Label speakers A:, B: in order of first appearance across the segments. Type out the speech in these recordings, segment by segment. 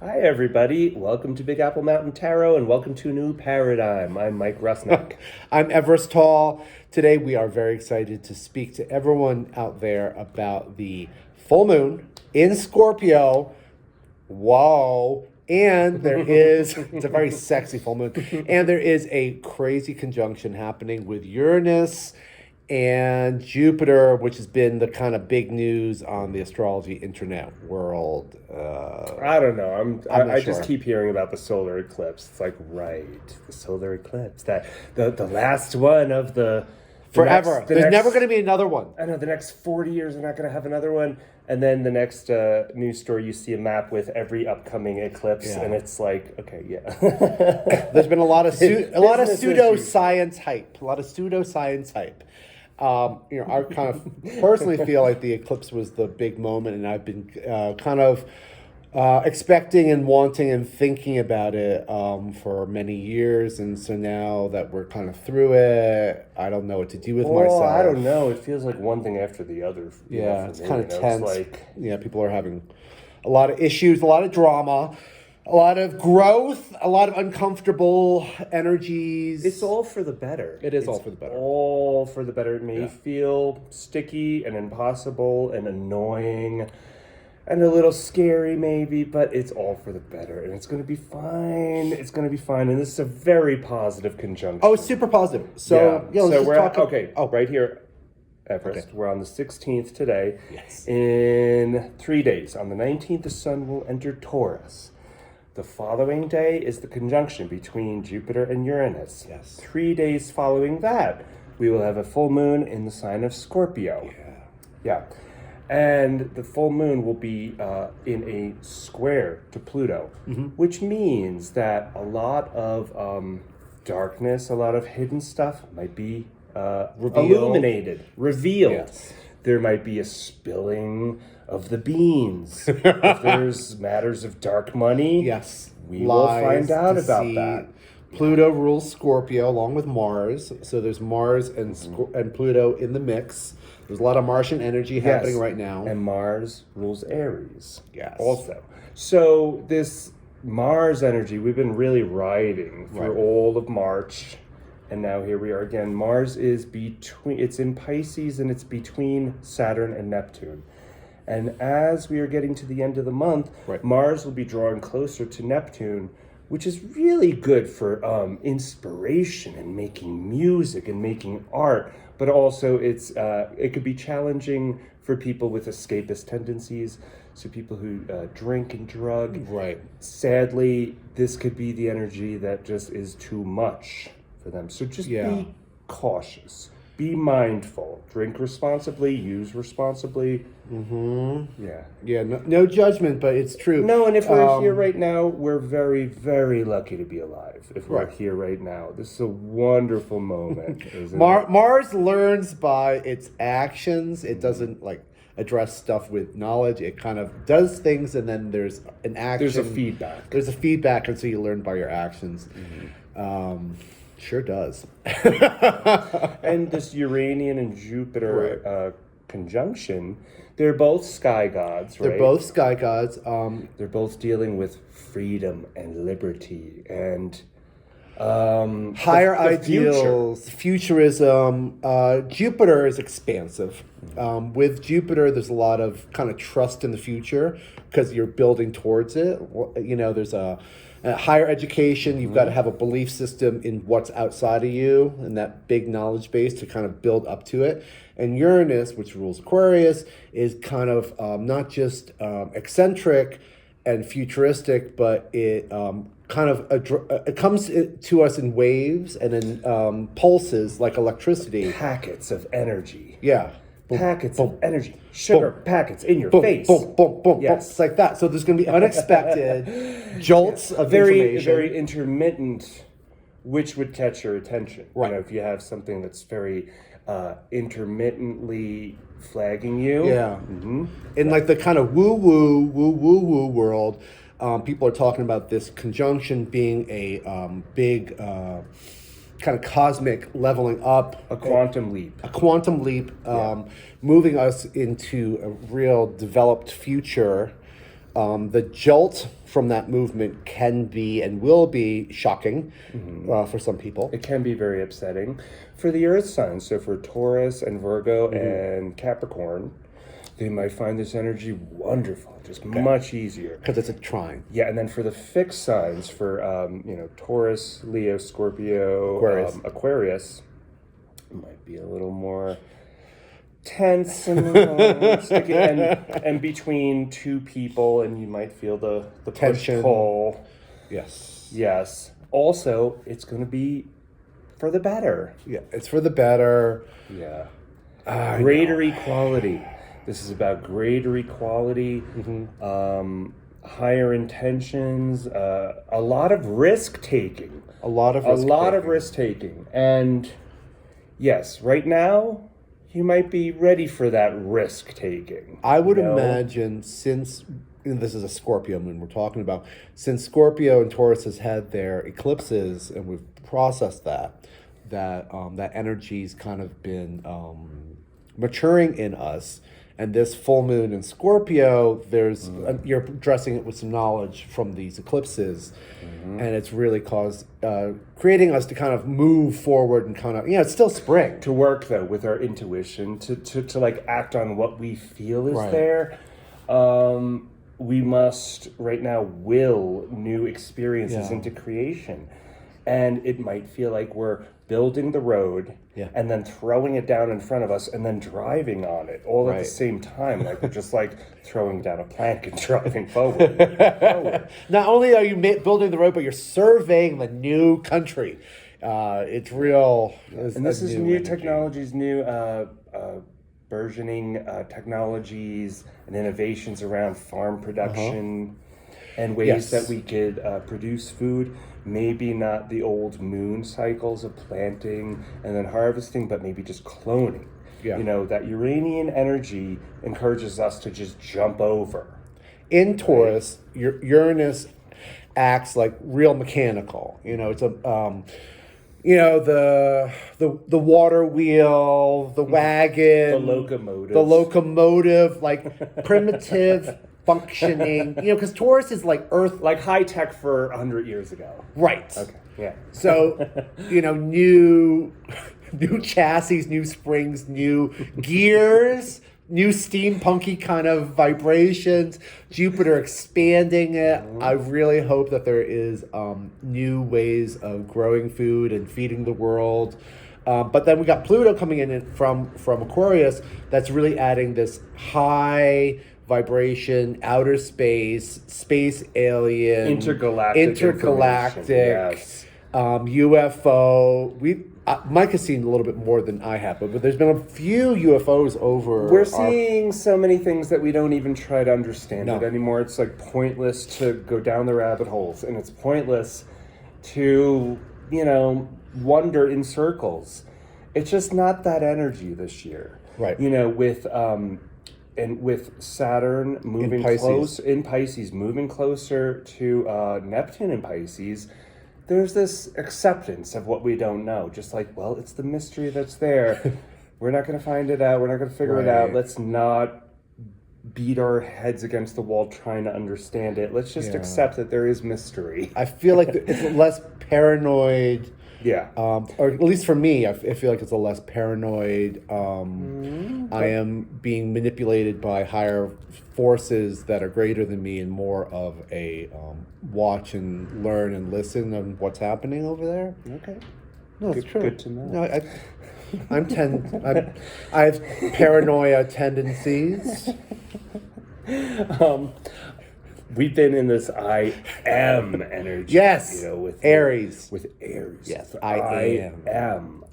A: Hi, everybody. Welcome to Big Apple Mountain Tarot and welcome to a new paradigm. I'm Mike Rusnick.
B: I'm Everest Hall. Today we are very excited to speak to everyone out there about the full moon in Scorpio. Whoa. And there is, it's a very sexy full moon. And there is a crazy conjunction happening with Uranus and Jupiter, which has been the kind of big news on the astrology internet world.
A: I don't know. I
B: sure.
A: just keep hearing about the solar eclipse. It's like, right, the solar eclipse. That the last one of the
B: Forever. There's never going to be another one.
A: I know the next 40 years are not going to have another one. And then the next news story, you see a map with every upcoming eclipse, and it's like, okay, yeah.
B: There's been a lot of
A: Business
B: pseudoscience hype. I kind of personally feel like the eclipse was the big moment, and I've been kind of expecting and wanting and thinking about it for many years. And so now that we're kind of through it, I don't know what to do with myself.
A: I don't know. It feels like one thing after the other.
B: Yeah, it's kind of tense.
A: It's
B: People are having a lot of issues, a lot of drama, a lot of growth, a lot of uncomfortable energies.
A: It's all for the better.
B: It is all for the better.
A: All for the better. It may feel sticky and impossible and annoying and a little scary maybe, but it's all for the better. And it's going to be fine. It's going to be fine. And this is a very positive conjunction.
B: Oh, it's super positive. So
A: Right here, Everest. Okay. We're on the 16th today.
B: Yes.
A: In 3 days, on the 19th, the sun will enter Taurus. The following day is the conjunction between Jupiter and Uranus.
B: Yes.
A: 3 days following that, we will have a full moon in the sign of Scorpio. Yeah. And the full moon will be in a square to Pluto, which means that a lot of darkness, a lot of hidden stuff might be illuminated, revealed.
B: Yes.
A: There might be a spilling of the beans. If there's matters of dark money, we will find out about that.
B: Pluto rules Scorpio along with Mars. So there's Mars and Pluto in the mix. There's a lot of Martian energy happening right now.
A: And Mars rules Aries.
B: Yes.
A: Also. So this Mars energy, we've been really riding through all of March. And now here we are again. Mars is it's in Pisces and it's between Saturn and Neptune. And as we are getting to the end of the month, Mars will be drawing closer to Neptune, which is really good for inspiration and making music and making art. But also it could be challenging for people with escapist tendencies. So people who drink and drug.
B: Right.
A: Sadly, this could be the energy that just is too much for them. So just be cautious. Be mindful. Drink responsibly. Use responsibly.
B: Yeah. No judgment, but it's true.
A: No, and if we're here right now, we're very, very lucky to be alive. If we're here right now, this is a wonderful moment. Isn't it?
B: Mars learns by its actions. It doesn't address stuff with knowledge. It kind of does things, and then there's an action.
A: There's a feedback.
B: There's a feedback, and so you learn by your actions. Sure does.
A: And this Uranian and Jupiter conjunction, they're both sky gods, right?
B: They're both sky gods.
A: They're both dealing with freedom and liberty and
B: higher ideals, futurism. Jupiter is expansive. With Jupiter, there's a lot of kind of trust in the future because you're building towards it. There's a higher education. You've got to have a belief system in what's outside of you and that big knowledge base to kind of build up to it. And Uranus, which rules Aquarius, is kind of not just eccentric and futuristic, but it it comes to us in waves and in pulses like electricity.
A: Packets of energy.
B: Yeah.
A: Packets of energy. Sugar packets in your face.
B: Boom, boom, boom, boom. It's like that. So there's going to be unexpected jolts of information.
A: Very intermittent, which would catch your attention.
B: Right.
A: If you have something that's very intermittently flagging you.
B: Yeah. In the kind of woo world, people are talking about this conjunction being a big kind of cosmic leveling up.
A: A quantum leap.
B: Moving us into a real developed future The jolt from that movement can be and will be shocking for some people.
A: It can be very upsetting for the Earth signs. So for Taurus and Virgo and Capricorn, they might find this energy wonderful, just much easier.
B: Because it's a trine.
A: Yeah, and then for the fixed signs, for Taurus, Leo, Scorpio, Aquarius, it might be a little more tense and sticky, and between two people, and you might feel the
B: tension.
A: push-pull.
B: Yes.
A: Also, it's going to be for the better.
B: Yeah, it's for the better.
A: Yeah. Greater equality. This is about greater equality, higher intentions, a lot of risk taking.
B: A lot of
A: risk taking. And yes, right now, you might be ready for that risk taking.
B: I would imagine, since this is a Scorpio moon we're talking about, since Scorpio and Taurus has had their eclipses and we've processed that energy's kind of been maturing in us. And this full moon in Scorpio, you're addressing it with some knowledge from these eclipses, and it's really creating us to kind of move forward and kind of, it's still spring.
A: To work, though, with our intuition, to like act on what we feel is there. We must right now will new experiences into creation. And it might feel like we're building the road and then throwing it down in front of us and then driving on it all at the same time. Like we're just like throwing down a plank and driving forward.
B: Not only are you building the road, but you're surveying the new country. It's real.
A: And this is new technologies, new burgeoning technologies and innovations around farm production and ways that we could produce food. Maybe not the old moon cycles of planting and then harvesting, but maybe just cloning. That Uranian energy encourages us to just jump over.
B: In Taurus, Uranus acts like real mechanical. It's a the water wheel, the wagon, the locomotive, like primitive functioning, because Taurus is like Earth,
A: like high tech for 100 years ago.
B: Right.
A: Okay. Yeah.
B: So, new chassis, new springs, new gears, new steampunky kind of vibrations. Jupiter expanding it. I really hope that there is new ways of growing food and feeding the world. But then we got Pluto coming in from Aquarius. That's really adding this high vibration, outer space alien, intergalactic,
A: yes.
B: UFO. Mike has seen a little bit more than I have, but there's been a few UFOs over.
A: We're seeing so many things that we don't even try to understand it anymore. It's like pointless to go down the rabbit holes, and it's pointless to, wander in circles. It's just not that energy this year.
B: Right.
A: With Saturn moving in Pisces, moving closer to Neptune in Pisces, there's this acceptance of what we don't know. Just like, well, it's the mystery that's there. We're not going to find it out. We're not going to figure it out. Let's not beat our heads against the wall trying to understand it. Let's just accept that there is mystery.
B: I feel like it's less paranoid.
A: Yeah.
B: Or at least for me, I feel like it's a less paranoid. I am being manipulated by higher forces that are greater than me, and more of a watch and learn and listen on what's happening over there.
A: Okay.
B: No, it's true.
A: Good to know.
B: No, I have paranoia tendencies.
A: We've been in this I am energy.
B: Yes.
A: With
B: Aries.
A: With Aries.
B: Yes,
A: I am.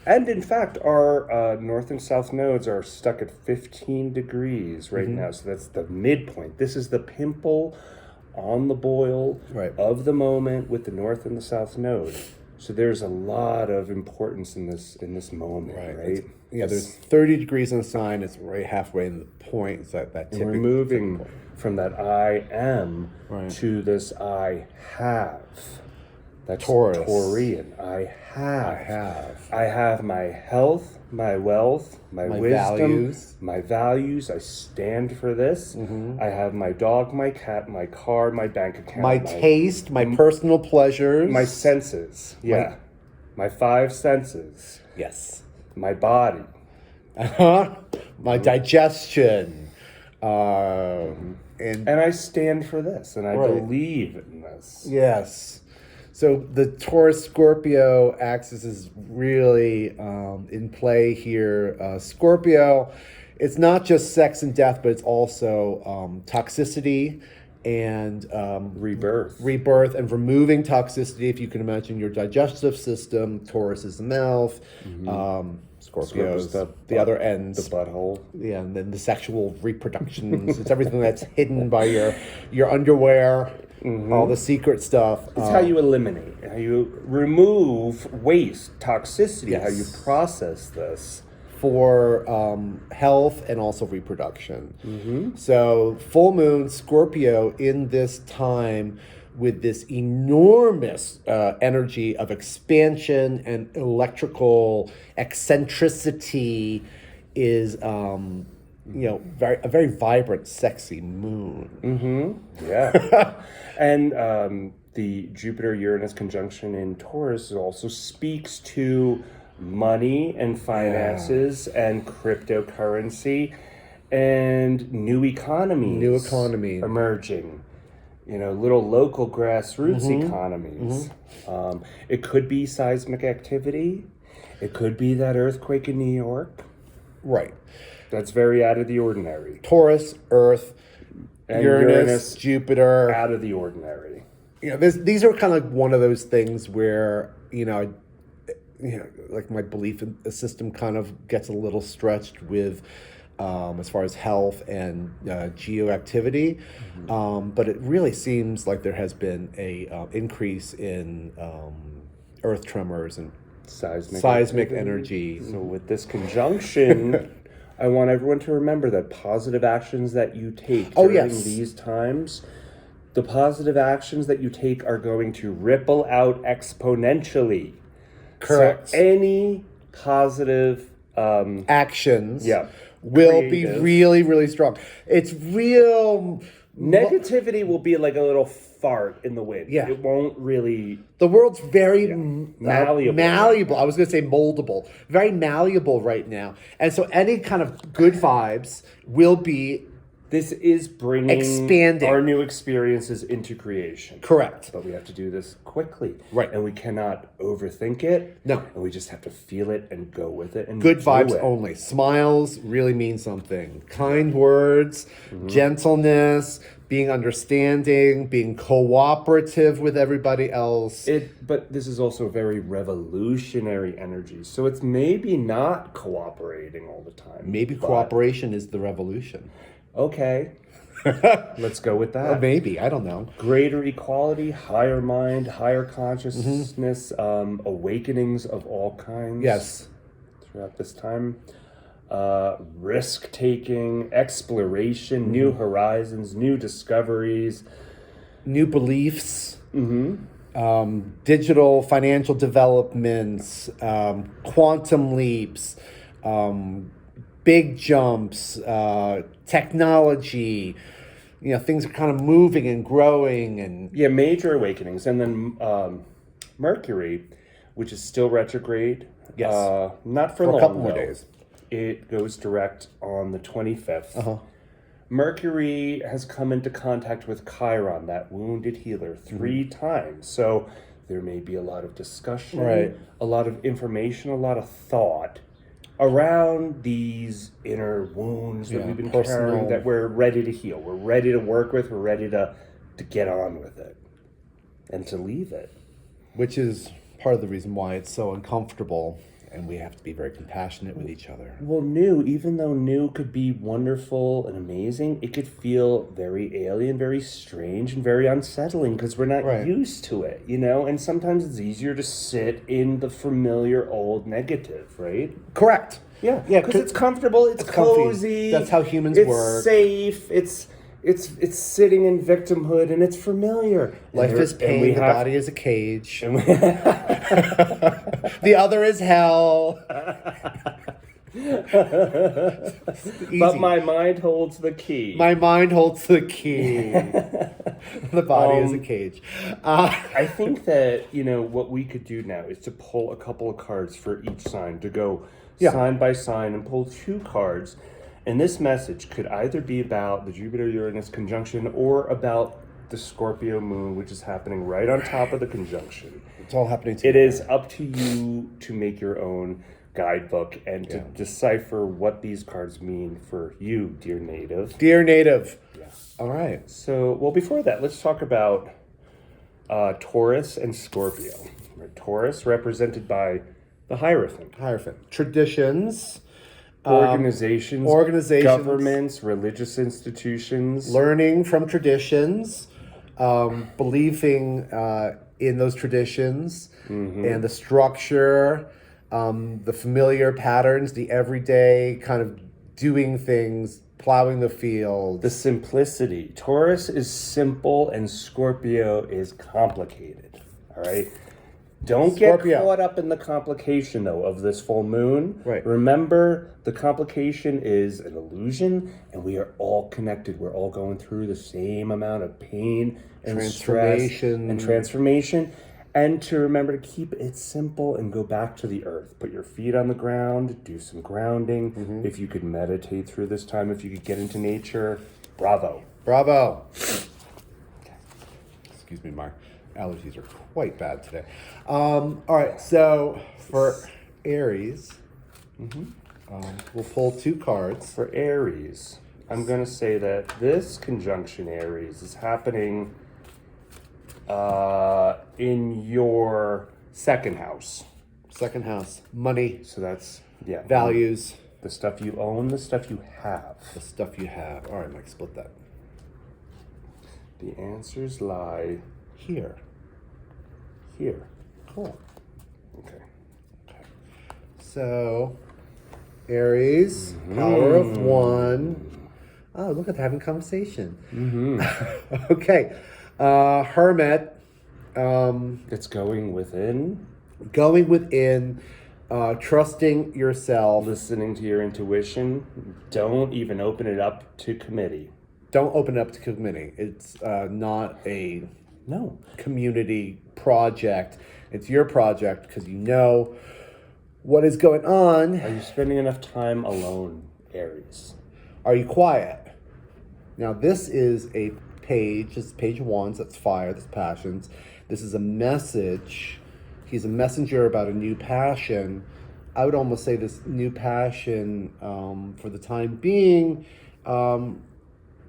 A: And in fact, our north and south nodes are stuck at 15 degrees right now. So that's the midpoint. This is the pimple on the boil of the moment with the north and the south node. So there's a lot of importance in this moment, right?
B: There's 30 degrees in the sign. It's right halfway in the point. It's that tipping.
A: We're moving from that I am to this I have. That's
B: Taurus.
A: Taurian. I have my health, my wealth, my wisdom,
B: values.
A: my values. I stand for this. I have my dog, my cat, my car, my bank account,
B: My taste, my personal pleasures.
A: my senses. Yeah. My five senses.
B: Yes.
A: My body.
B: My digestion.
A: And I stand for this, and I believe in this.
B: Yes. So the Taurus Scorpio axis is really in play here. Scorpio, it's not just sex and death, but it's also toxicity and rebirth and removing toxicity. If you can imagine your digestive system, Taurus is the mouth, Scorpio is the other end,
A: the butthole.
B: Yeah, and then the sexual reproductions. It's everything that's hidden by your underwear. All the secret stuff.
A: It's how you eliminate, how you remove waste, toxicity, how you process this.
B: For health and also reproduction. So full moon, Scorpio in this time with this enormous energy of expansion and electrical eccentricity is a very vibrant, sexy moon.
A: Yeah. And the Jupiter Uranus conjunction in Taurus also speaks to money and finances and cryptocurrency and new economies emerging. Little local grassroots economies. It could be seismic activity. It could be that earthquake in New York.
B: Right.
A: That's very out of the ordinary.
B: Taurus, Earth,
A: and
B: Uranus, Jupiter.
A: Out of the ordinary.
B: These are kind of like one of those things where, like my belief system kind of gets a little stretched with as far as health and geoactivity. But it really seems like there has been a increase in earth tremors and seismic energy.
A: So with this conjunction, I want everyone to remember that positive actions that you take during these times, the positive actions that you take are going to ripple out exponentially.
B: Correct.
A: So any positive
B: actions will be really, really strong. It's real.
A: Negativity will be like a little fart in the wind.
B: Yeah.
A: It won't really...
B: The world's very
A: malleable.
B: I was going to say moldable. Very malleable right now. And so any kind of good vibes will be...
A: This is bringing our new experiences into creation.
B: Correct.
A: But we have to do this quickly.
B: Right.
A: And we cannot overthink it.
B: No.
A: And we just have to feel it and go with it. And
B: good vibes only. Smiles really mean something. Kind words, gentleness, being understanding, being cooperative with everybody else.
A: But this is also very revolutionary energy. So it's maybe not cooperating all the time.
B: Maybe cooperation is the revolution.
A: Okay. Let's go with that.
B: Maybe. I don't know.
A: Greater equality, higher mind, higher consciousness, awakenings of all kinds.
B: Yes.
A: Throughout this time. Risk-taking, exploration, new horizons, new discoveries.
B: New beliefs. Digital financial developments, quantum leaps, big jumps, technology, things are kind of moving and growing and
A: major awakenings. And then Mercury, which is still retrograde, not for long,
B: a couple more days.
A: It goes direct on the 25th. Mercury has come into contact with Chiron, that wounded healer, 3 times. So there may be a lot of discussion, a lot of information, a lot of thought around these inner wounds that we've been carrying, that we're ready to heal. We're ready to work with. We're ready to get on with it and to leave it.
B: Which is part of the reason why it's so uncomfortable, and we have to be very compassionate with each other.
A: Well, even though new could be wonderful and amazing, it could feel very alien, very strange, and very unsettling because we're not used to it, And sometimes it's easier to sit in the familiar old negative, right?
B: Correct.
A: Yeah, because it's comfortable, it's cozy.
B: That's how humans work.
A: It's safe, it's it's sitting in victimhood and it's familiar.
B: Life is pain, the body is a cage. The other is hell.
A: But my mind holds the key.
B: My mind holds the key. The body is a cage.
A: I think that, what we could do now is to pull a couple of cards for each sign, to go sign by sign and pull 2 cards. And this message could either be about the Jupiter-Uranus conjunction or about the Scorpio moon, which is happening right on top of the conjunction.
B: It's all happening together.
A: It is up to you to make your own guidebook and to decipher what these cards mean for you, dear native.
B: Dear native.
A: Yeah.
B: All right.
A: So, before that, let's talk about Taurus and Scorpio. Right? Taurus represented by the Hierophant.
B: Traditions.
A: Organizations, governments, religious institutions.
B: Learning from traditions, believing in those traditions, and the structure, the familiar patterns, the everyday kind of doing things, plowing the field.
A: The simplicity. Taurus is simple and Scorpio is complicated. All right? Don't get caught up in the complication, though, of this full moon.
B: Right.
A: Remember, the complication is an illusion, and we are all connected. We're all going through the same amount of pain and stress and transformation. And to remember to keep it simple and go back to the earth. Put your feet on the ground, do some grounding. If you could meditate through this time, if you could get into nature, bravo.
B: Bravo. Excuse me, my allergies are quite bad today. All right, so for Aries, we'll pull 2 cards.
A: For Aries, I'm going to say that this conjunction Aries is happening in your 2nd house.
B: 2nd house, money.
A: So that's,
B: values.
A: The stuff you own, the stuff you have.
B: The stuff you have. All right, Mike, split that.
A: The answers lie
B: here. Cool.
A: Okay.
B: So, Aries, power of 1. Oh, look at that, having conversation. Okay. Hermit.
A: It's going within.
B: Going within, trusting yourself.
A: Listening to your intuition. Don't even open it up to committee.
B: Don't open it up to committee. It's not a community project. It's your project because you know what is going on.
A: Are you spending enough time alone, Aries?
B: Are you quiet? Now, this is a page. This is page 1. So that's fire. That's passions. This is a message. He's a messenger about a new passion. I would almost say this new passion, for the time being,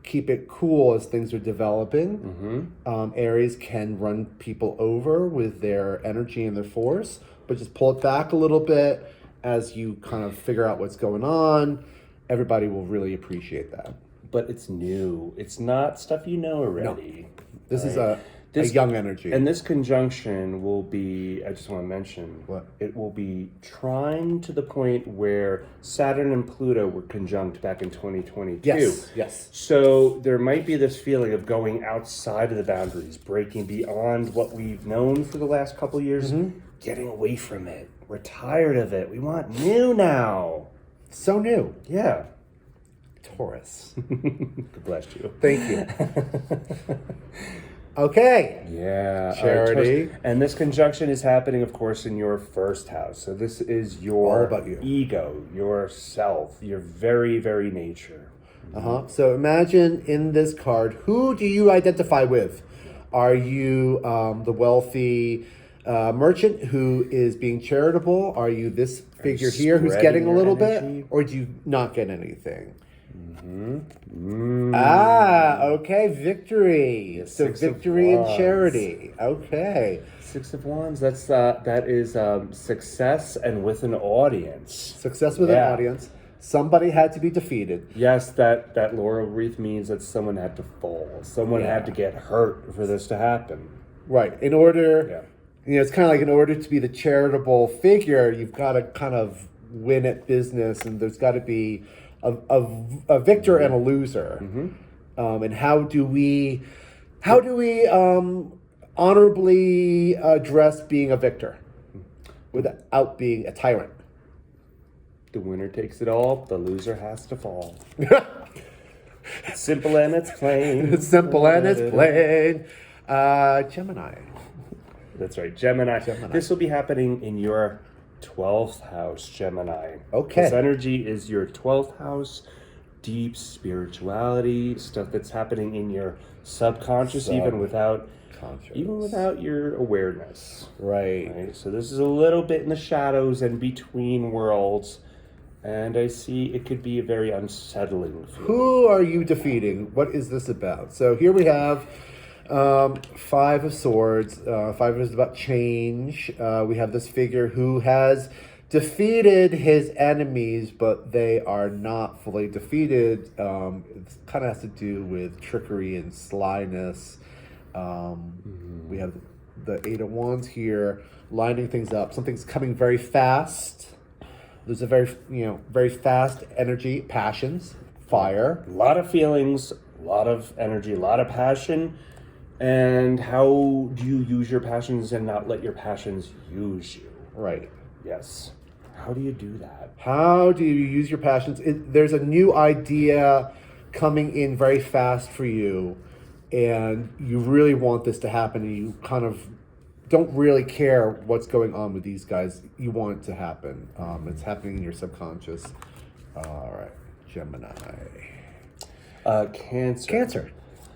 B: keep it cool as things are developing. Aries can run people over with their energy and their force, but just pull it back a little bit as you kind of figure out what's going on. Everybody will really appreciate that.
A: But it's new. It's not stuff you know already.
B: No. This is a young energy.
A: And this conjunction will be, I just want to mention, it will be trine to the point where Saturn and Pluto were conjunct back in 2022.
B: Yes.
A: So there might be this feeling of going outside of the boundaries, breaking beyond what we've known for the last couple of years, getting away from it. We're tired of it. We want new now.
B: So new.
A: Yeah.
B: Taurus.
A: God bless you.
B: Thank you. Okay.
A: Yeah.
B: Charity.
A: And this conjunction is happening, of course, in your 1st house. So this is your
B: all about you.
A: Ego, your self, your very, very nature.
B: So imagine in this card, who do you identify with? Are you the wealthy merchant who is being charitable? Are you this figure here who's getting a little bit? Or do you not get anything? Okay, victory.
A: Yeah,
B: so victory and charity. Okay.
A: 6 of Wands, that is success and with an audience.
B: Success with an audience. Somebody had to be defeated.
A: Yes, that laurel wreath means that someone had to fall. Someone had to get hurt for this to happen.
B: Right. In order, it's kind of like in order to be the charitable figure, you've got to kind of win at business, and there's got to be a victor and a loser. and how do we honorably address being a victor without being a tyrant.
A: The winner takes it all. The loser has to fall. It's simple and it's plain.
B: It's simple and it's plain. Gemini.
A: That's right, Gemini. This will be happening in your 12th house, Gemini.
B: Okay.
A: This energy is your 12th house, deep spirituality, stuff that's happening in your subconscious, even without your awareness.
B: Right.
A: So this is a little bit in the shadows and between worlds. And I see it could be a very unsettling feeling.
B: Who are you defeating? What is this about? So here we have Five of Swords. Five is about change. We have this figure who has defeated his enemies, but they are not fully defeated. It kind of has to do with trickery and slyness. We have the Eight of Wands here, lining things up. Something's coming very fast. There's a very fast energy, passions, fire.
A: A lot of feelings, a lot of energy, a lot of passion. And how do you use your passions and not let your passions use you?
B: Right.
A: Yes. How do you do that?
B: How do you use your passions? There's a new idea coming in very fast for you, and you really want this to happen, and you kind of don't really care what's going on with these guys. You want it to happen. It's happening in your subconscious. All right, Gemini. Cancer.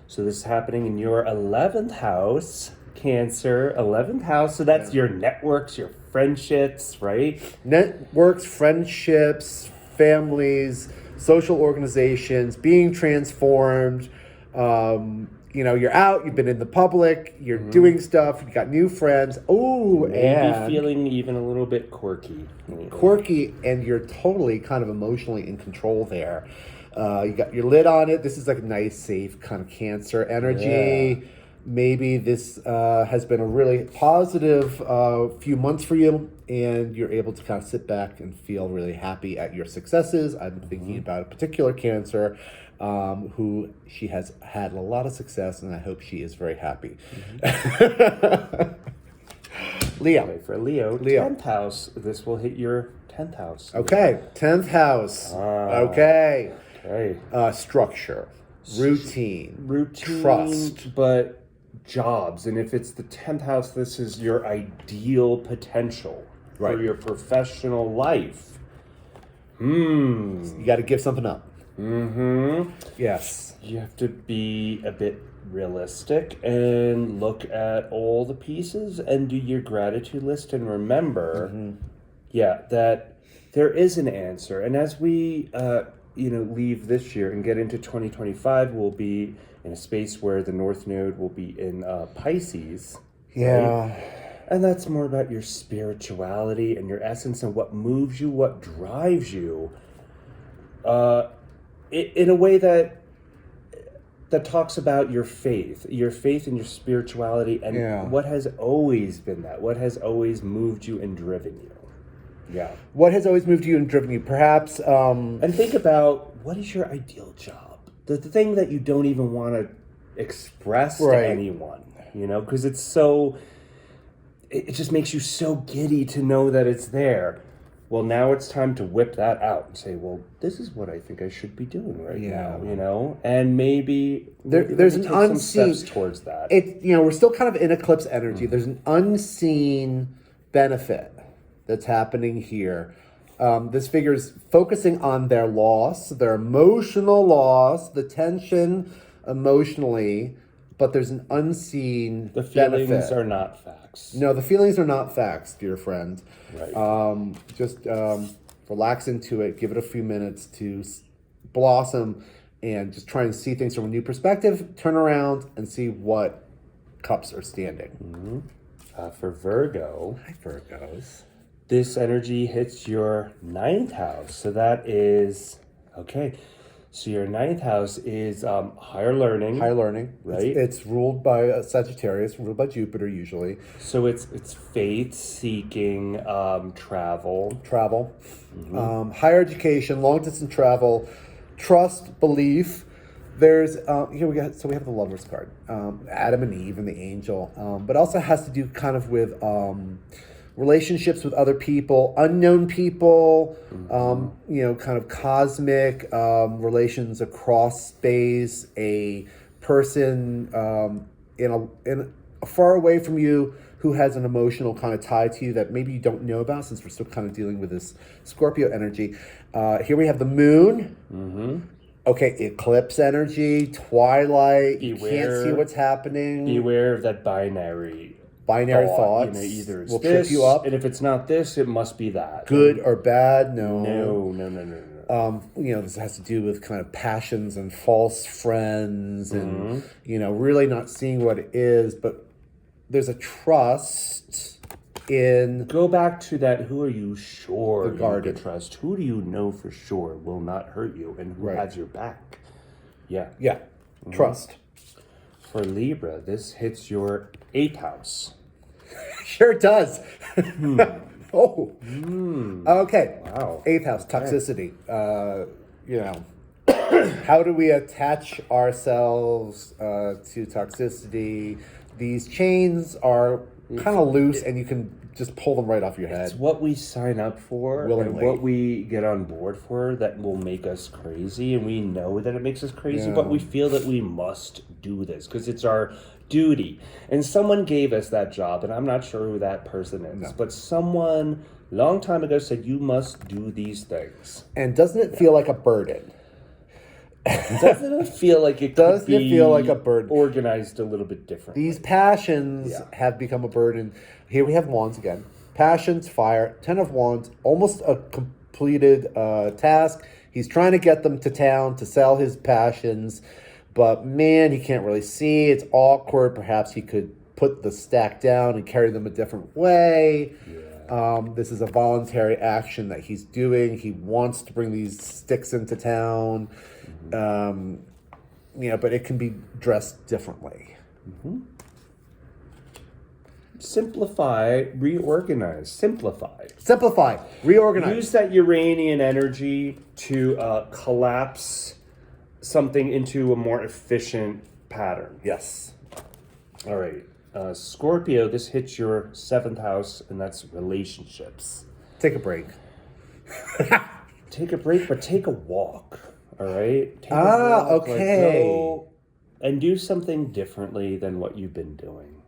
A: So this is happening in your 11th house, Cancer, 11th house. So that's your networks, your friendships, right?
B: Networks, friendships, families, social organizations, being transformed. You're out, you've been in the public, you're doing stuff, you got new friends. Oh,
A: maybe feeling even a little bit quirky.
B: And you're totally kind of emotionally in control there. You got your lid on it. This is like a nice, safe kind of Cancer energy. Yeah. Maybe this has been a really positive few months for you, and you're able to kind of sit back and feel really happy at your successes. I'm thinking about a particular Cancer who she has had a lot of success, and I hope she is very happy. Leo.
A: Okay, for Leo, 10th house. This will hit your 10th house.
B: Okay, 10th house. Okay.
A: Okay.
B: Structure, routine, trust.
A: But jobs. And if it's the 10th house, this is your ideal potential for your professional life.
B: You got to give something up. Yes.
A: You have to be a bit realistic and look at all the pieces and do your gratitude list and remember, that there is an answer. And as we, leave this year and get into 2025, we'll be in a space where the North Node will be in Pisces.
B: Yeah.
A: Right? And that's more about your spirituality and your essence and what moves you, what drives you. In a way that talks about your faith and your spirituality and what has always been that, what has always moved you and driven you. Yeah.
B: What has always moved you and driven you? Perhaps.
A: And think about, what is your ideal job? The thing that you don't even want to express to anyone, because it's so, it just makes you so giddy to know that it's there. Well, now it's time to whip that out and say, well, this is what I think I should be doing now, and maybe
B: there's an unseen
A: steps towards that.
B: We're still kind of in eclipse energy. There's an unseen benefit that's happening here. This figure is focusing on their loss, their emotional loss, the tension emotionally, but there's an unseen
A: The feelings
B: benefit.
A: are not facts.
B: No, the feelings are not facts, dear friend.
A: Right.
B: Just relax into it. Give it a few minutes to blossom and just try and see things from a new perspective. Turn around and see what cups are standing.
A: For Virgo.
B: Hi, Virgos.
A: This energy hits your 9th house. So that is, okay. So your 9th house is higher learning.
B: Higher learning.
A: Right.
B: It's ruled by Sagittarius, ruled by Jupiter usually.
A: So it's faith seeking, travel.
B: Higher education, long distance travel, trust, belief, There's here we have the Lovers card, Adam and Eve and the angel, but also has to do kind of with relationships with other people, unknown people, kind of cosmic relations across space, a person in a far away from you who has an emotional kind of tie to you that maybe you don't know about, since we're still kind of dealing with this Scorpio energy. Here we have the moon.
A: Mm-hmm.
B: Okay, eclipse energy, twilight. You can't see what's happening.
A: Beware of that binary
B: thoughts.
A: Either it's
B: will
A: this,
B: trip you up.
A: and if it's not this, it must be that.
B: Good or bad? No.
A: No.
B: This has to do with kind of passions and false friends, and really not seeing what it is. But there's a trust in.
A: Go back to that. Who are you sure
B: the garden.
A: You can trust? Who do you know for sure will not hurt you, and who has your back? Yeah.
B: Trust.
A: For Libra, this hits your 8th house.
B: Sure it does. Okay.
A: Wow.
B: 8th house, toxicity. How do we attach ourselves to toxicity? These chains are kind of loose, and you can just pull them right off your head.
A: It's what we sign up for
B: willingly,
A: and what we get on board for that will make us crazy, and we know that it makes us crazy, but we feel that we must do this because it's our duty. And someone gave us that job, and I'm not sure who that person is, but someone long time ago said you must do these things.
B: And doesn't it feel like a burden?
A: Doesn't it feel like it
B: does
A: could be
B: it feel like a burden?
A: Organized a little bit differently?
B: These passions have become a burden. Here we have wands again. Passions, fire, 10 of wands, almost a completed task. He's trying to get them to town to sell his passions, but man, he can't really see. It's awkward. Perhaps he could put the stack down and carry them a different way. This is a voluntary action that he's doing. He wants to bring these sticks into town. But it can be dressed differently.
A: Simplify, reorganize, simplify,
B: reorganize.
A: Use that Uranian energy to collapse something into a more efficient pattern.
B: Yes.
A: All right. Scorpio, this hits your 7th house, and that's relationships.
B: Take a break.
A: Take a break, but take a walk. All right? Take a walk,
B: okay.
A: Go and do something differently than what you've been doing.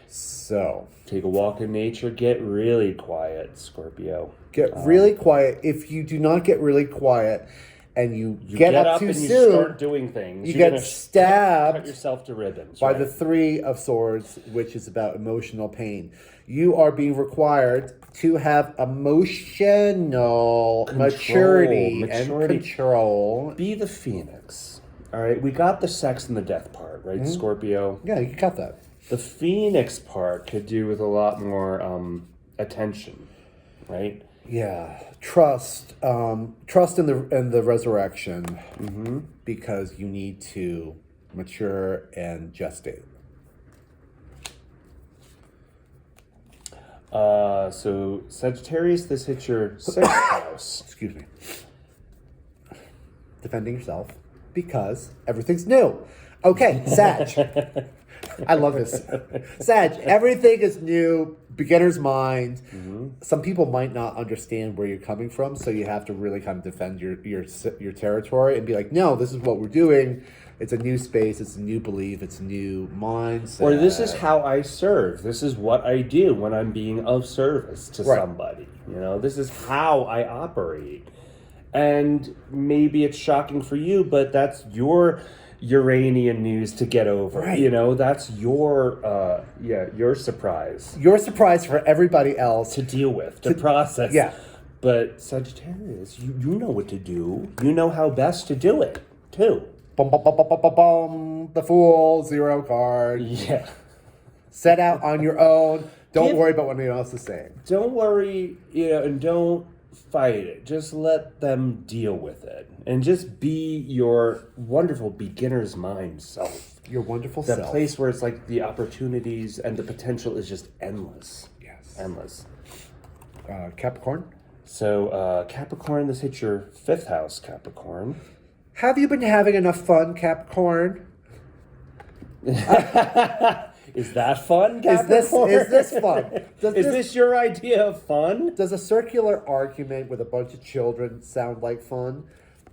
B: So,
A: take a walk in nature. Get really quiet, Scorpio.
B: Get really quiet. If you do not get really quiet and you get up too
A: and
B: soon,
A: you start doing things,
B: you get stabbed
A: cut yourself to ribbons
B: by the 3 of Swords, which is about emotional pain. You are being required to have emotional maturity and control.
A: Be the Phoenix. All right, we got the sex and the death part, right, Scorpio?
B: Yeah, you got that.
A: The Phoenix part could do with a lot more attention, right?
B: Yeah, trust in the resurrection, because you need to mature and gestate.
A: So Sagittarius, this hits your 6th house.
B: Excuse me. Defending yourself because everything's new. Okay, Sag. I love this. Sag, everything is new, beginner's mind. Some people might not understand where you're coming from, so you have to really kind of defend your territory and be like, no, this is what we're doing. It's a new space, it's a new belief, it's a new mindset.
A: Or this is how I serve. This is what I do when I'm being of service to somebody. This is how I operate. And maybe it's shocking for you, but that's your Uranian news to get over. Right. That's your surprise.
B: Your surprise for everybody else.
A: To deal with, to process.
B: Yeah.
A: But Sagittarius, you know what to do. You know how best to do it, too.
B: Bum, bum, bum, bum, bum, bum, bum. The Fool, 0 card.
A: Yeah.
B: Set out on your own. Don't worry about what anyone else is saying.
A: Don't worry, and don't fight it. Just let them deal with it. And just be your wonderful beginner's mind self.
B: Your wonderful
A: self.
B: That
A: place where it's like the opportunities and the potential is just endless.
B: Yes.
A: Endless.
B: Capricorn?
A: So, Capricorn, this hits your 5th house, Capricorn.
B: Have you been having enough fun, Capricorn?
A: Is that fun, Capricorn?
B: Is this fun?
A: Is this your idea of fun?
B: Does a circular argument with a bunch of children sound like fun?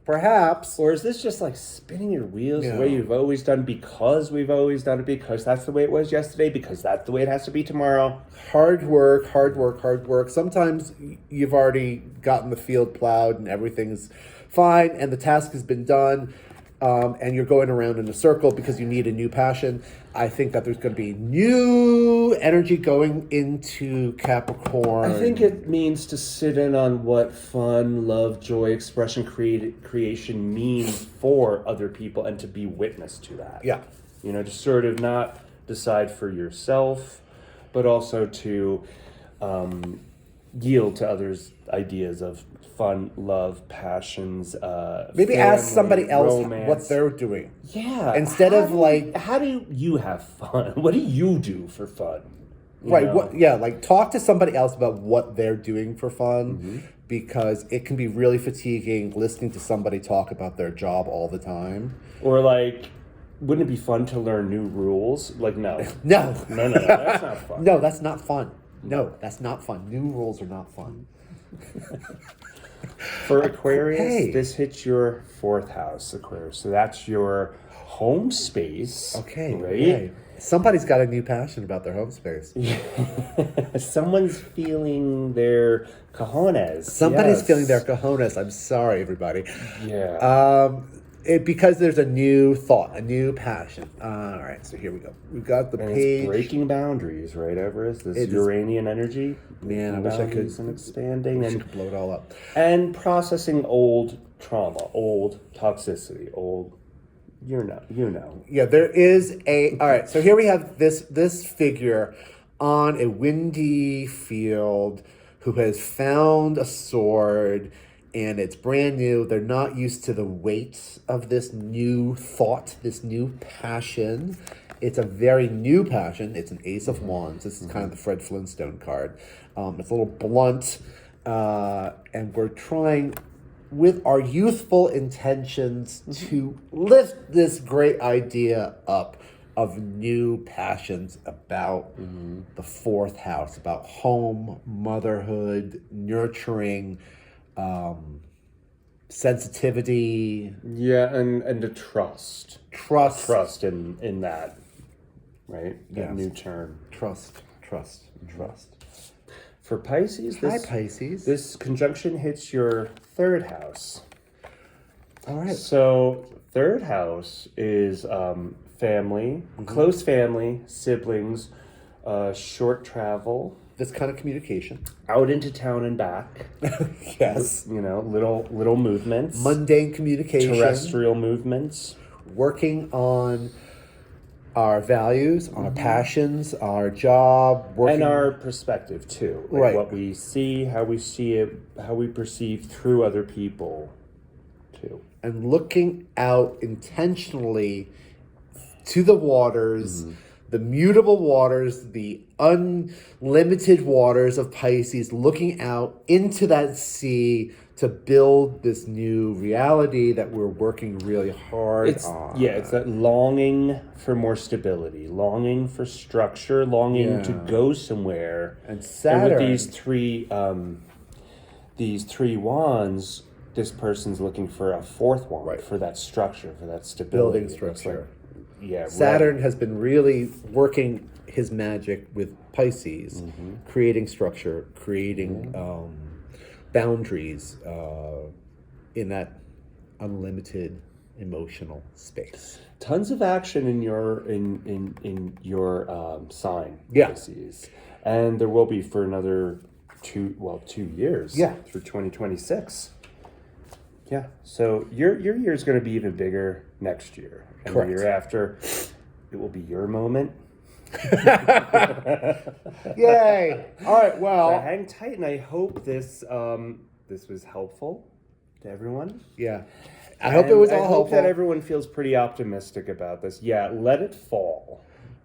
B: Perhaps.
A: Or is this just like spinning your wheels the way you've always done because we've always done it, because that's the way it was yesterday, because that's the way it has to be tomorrow?
B: Hard work, hard work, hard work. Sometimes you've already gotten the field plowed and everything's fine and the task has been done, and you're going around in a circle because you need a new passion. I think that there's going to be new energy going into Capricorn.
A: I think it means to sit in on what fun, love, joy, expression, creation means for other people and to be witness to that.
B: Yeah.
A: You know, to sort of not decide for yourself, but also to yield to others' ideas of fun, love, passions,
B: maybe
A: family,
B: ask somebody else
A: romance.
B: what they're doing.
A: Yeah.
B: Instead of like,
A: how do you have fun? What do you do for fun? You
B: right.
A: know?
B: What? Yeah. Like talk to somebody else about what they're doing for fun, because it can be really fatiguing listening to somebody talk about their job all the time.
A: Or like, wouldn't it be fun to learn new rules? Like, no.
B: No.
A: No, that's not fun.
B: No, that's not fun. No, that's not fun. New rules are not fun.
A: For Aquarius,
B: Okay.
A: this hits your 4th house, Aquarius. So that's your home space.
B: Okay.
A: Right?
B: Okay. Somebody's got a new passion about their home space.
A: Someone's feeling their cojones.
B: Somebody's
A: Yes.
B: feeling their cojones. I'm sorry, everybody.
A: Yeah.
B: Because there's a new thought, a new passion. All right, so here we go. We've got the
A: And
B: page.
A: it's breaking boundaries, right, Everest? This
B: It is.
A: Uranian energy.
B: Man, I
A: breaking
B: wish I could.
A: boundaries and expanding
B: I
A: and
B: should blow it all up.
A: processing old trauma, old toxicity, old. You know.
B: Yeah, there is a. All right, so here we have this figure on a windy field who has found a sword, and it's brand new. They're not used to the weight of this new thought, this new passion. It's a very new passion. It's an Ace of Wands. This is kind of the Fred Flintstone card. It's a little blunt, and we're trying with our youthful intentions to lift this great idea up of new passions about the 4th house, about home, motherhood, nurturing, sensitivity,
A: Yeah, and the trust in that, right? That
B: Yes.
A: new term.
B: trust.
A: For Pisces,
B: Hi, Pisces.
A: this conjunction hits your 3rd house.
B: All right.
A: So 3rd house is family, close family, siblings, short travel,
B: This kind of communication.
A: out into town and back.
B: Yes.
A: You know, little movements,
B: Mundane communication.
A: terrestrial movements.
B: Working on our values, our passions, our job, working
A: And our perspective too, like
B: Right.
A: what we see, how we see it, how we perceive through other people, too.
B: and looking out intentionally to the waters, the mutable waters, the unlimited waters of Pisces, looking out into that sea to build this new reality that we're working really hard on.
A: It's that longing for more stability, longing for structure, longing to go somewhere.
B: And Saturn.
A: And with these three wands, this person's looking for a 4th wand,
B: Right.
A: for that structure, for that stability.
B: Building structure.
A: Saturn.
B: Has been really working his magic with Pisces, creating structure, creating boundaries in that unlimited emotional space.
A: Tons of action in your sign,
B: Yeah.
A: Pisces. And there will be for another 2 years.
B: Yeah.
A: Through 2026. Yeah. So your year is going to be even bigger next year. And
B: Correct.
A: the year after, it will be your moment.
B: Yay! All right,
A: So
B: well,
A: hang tight, and I hope this was helpful to everyone.
B: yeah. I hope it was all
A: I hope
B: helpful.
A: that everyone feels pretty optimistic about this. Yeah, let it fall.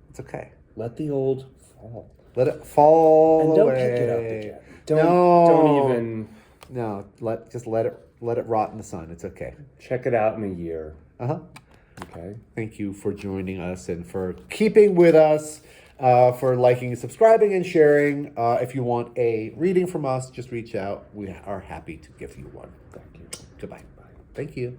B: It's okay.
A: Let the old fall.
B: Let it fall
A: And don't
B: away.
A: pick it up again. Don't even.
B: No, just let Let it rot in the sun. It's okay.
A: Check it out in a year.
B: Uh-huh.
A: Okay.
B: Thank you for joining us and for keeping with us, for liking, subscribing, and sharing. If you want a reading from us, just reach out. We are happy to give you one.
A: Thank you.
B: Goodbye.
A: Bye.
B: Thank you.